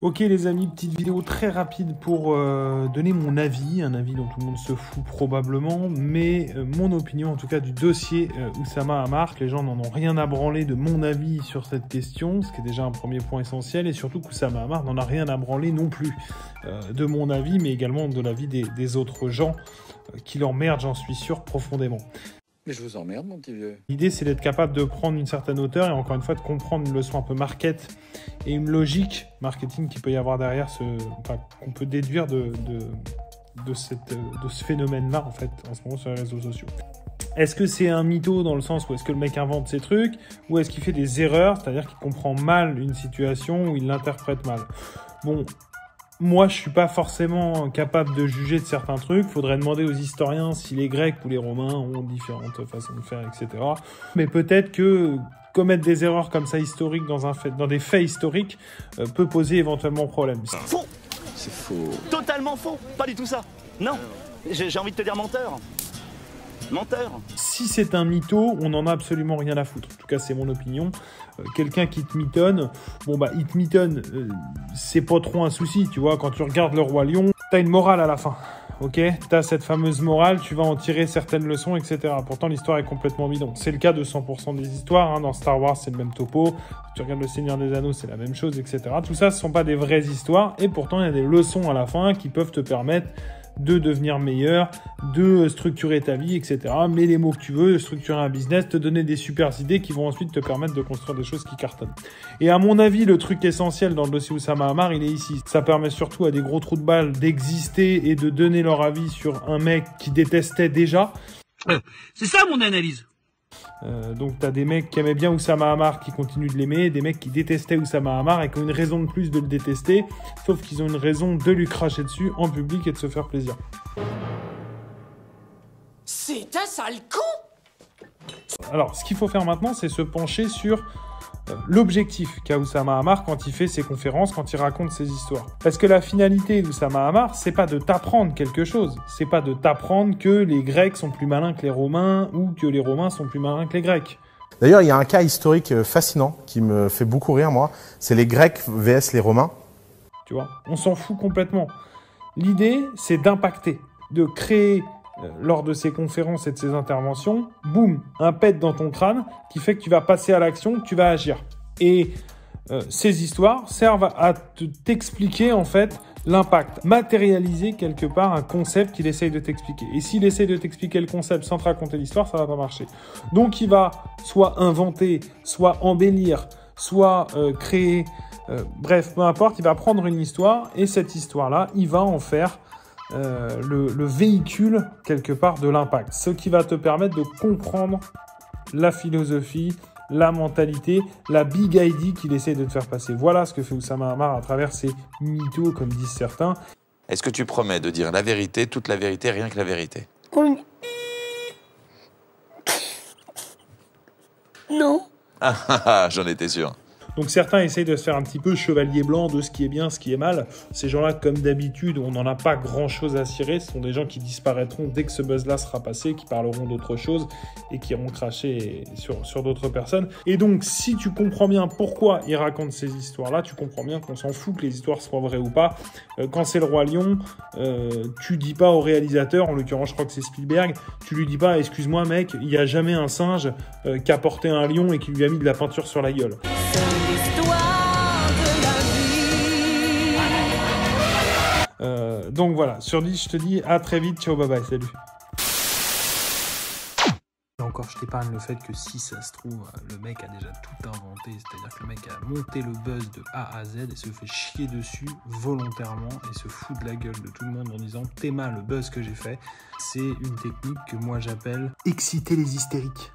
Ok les amis, petite vidéo très rapide pour donner mon avis, un avis dont tout le monde se fout probablement, mais mon opinion en tout cas du dossier Oussama Ammar. Les gens n'en ont rien à branler de mon avis sur cette question, ce qui est déjà un premier point essentiel, et surtout qu'Oussama Ammar n'en a rien à branler non plus de mon avis, mais également de l'avis des autres gens qui l'emmerdent, j'en suis sûr, profondément. Mais je vous emmerde, mon petit vieux. L'idée, c'est d'être capable de prendre une certaine hauteur et encore une fois de comprendre une leçon un peu market et une logique marketing qu'il peut y avoir derrière, qu'on peut déduire de ce phénomène-là, en fait, en ce moment sur les réseaux sociaux. Est-ce que c'est un mytho dans le sens où est-ce que le mec invente ses trucs, ou est-ce qu'il fait des erreurs, c'est-à-dire qu'il comprend mal une situation ou il l'interprète mal? Bon, moi, je suis pas forcément capable de juger de certains trucs. Faudrait demander aux historiens si les Grecs ou les Romains ont différentes façons de faire, etc. Mais peut-être que commettre des erreurs comme ça historiques dans des faits historiques peut poser éventuellement problème. Faux. C'est faux. Totalement faux. Pas du tout ça. Non. J'ai envie de te dire menteur. Menteur. Si c'est un mytho, on n'en a absolument rien à foutre. En tout cas, c'est mon opinion. Quelqu'un qui te mitonne, bon bah il te mitonne, c'est pas trop un souci, tu vois. Quand tu regardes Le Roi Lion, t'as une morale à la fin, ok? T'as cette fameuse morale, tu vas en tirer certaines leçons, etc. Pourtant, l'histoire est complètement bidon. C'est le cas de 100% des histoires, hein. Dans Star Wars, c'est le même topo. Tu regardes Le Seigneur des Anneaux, c'est la même chose, etc. Tout ça, ce sont pas des vraies histoires, et pourtant, il y a des leçons à la fin qui peuvent te permettre de devenir meilleur, de structurer ta vie, etc. Mets les mots que tu veux, structurer un business, te donner des super idées qui vont ensuite te permettre de construire des choses qui cartonnent. Et à mon avis, le truc essentiel dans le dossier Oussama Ammar, il est ici. Ça permet surtout à des gros trous de balles d'exister et de donner leur avis sur un mec qui détestait déjà. C'est ça mon analyse. Donc t'as des mecs qui aimaient bien Oussama Ammar qui continuent de l'aimer, des mecs qui détestaient Oussama Ammar et qui ont une raison de plus de le détester, sauf qu'ils ont une raison de lui cracher dessus en public et de se faire plaisir. C'est un sale con! Alors, ce qu'il faut faire maintenant, c'est se pencher sur l'objectif qu'a Oussama Ammar quand il fait ses conférences, quand il raconte ses histoires. Parce que la finalité d'Oussama Ammar, c'est pas de t'apprendre quelque chose. C'est pas de t'apprendre que les Grecs sont plus malins que les Romains ou que les Romains sont plus malins que les Grecs. D'ailleurs, il y a un cas historique fascinant qui me fait beaucoup rire, moi. C'est les Grecs vs les Romains. Tu vois, on s'en fout complètement. L'idée, c'est d'impacter, de créer lors de ces conférences et de ces interventions, boum, un pet dans ton crâne qui fait que tu vas passer à l'action, que tu vas agir. Et ces histoires servent à t'expliquer en fait l'impact, matérialiser quelque part un concept qu'il essaye de t'expliquer. Et s'il essaye de t'expliquer le concept sans te raconter l'histoire, ça va pas marcher. Donc il va soit inventer, soit embellir, soit créer, bref, peu importe, il va prendre une histoire et cette histoire-là, il va en faire le véhicule quelque part de l'impact, ce qui va te permettre de comprendre la philosophie, la mentalité, la big idea qu'il essaie de te faire passer. Voilà ce que fait Oussama Ammar à travers ses mythos, comme disent certains. Est-ce que tu promets de dire la vérité, toute la vérité, rien que la vérité? Oui. Non. J'en étais sûr. Donc certains essayent de se faire un petit peu chevalier blanc de ce qui est bien, ce qui est mal. Ces gens-là, comme d'habitude, on n'en a pas grand-chose à cirer. Ce sont des gens qui disparaîtront dès que ce buzz-là sera passé, qui parleront d'autre chose et qui iront cracher sur d'autres personnes. Et donc, si tu comprends bien pourquoi ils racontent ces histoires-là, tu comprends bien qu'on s'en fout que les histoires soient vraies ou pas. Quand c'est Le Roi Lion, tu dis pas au réalisateur, en l'occurrence je crois que c'est Spielberg, tu lui dis pas « Excuse-moi mec, il n'y a jamais un singe qui a porté un lion et qui lui a mis de la peinture sur la gueule ». Donc voilà, sur 10, je te dis à très vite, ciao, bye bye, salut. Et encore, je t'épargne le fait que si ça se trouve, le mec a déjà tout inventé, c'est-à-dire que le mec a monté le buzz de A à Z et se fait chier dessus volontairement et se fout de la gueule de tout le monde en disant « T'es mal, le buzz que j'ai fait, c'est une technique que moi j'appelle exciter les hystériques ».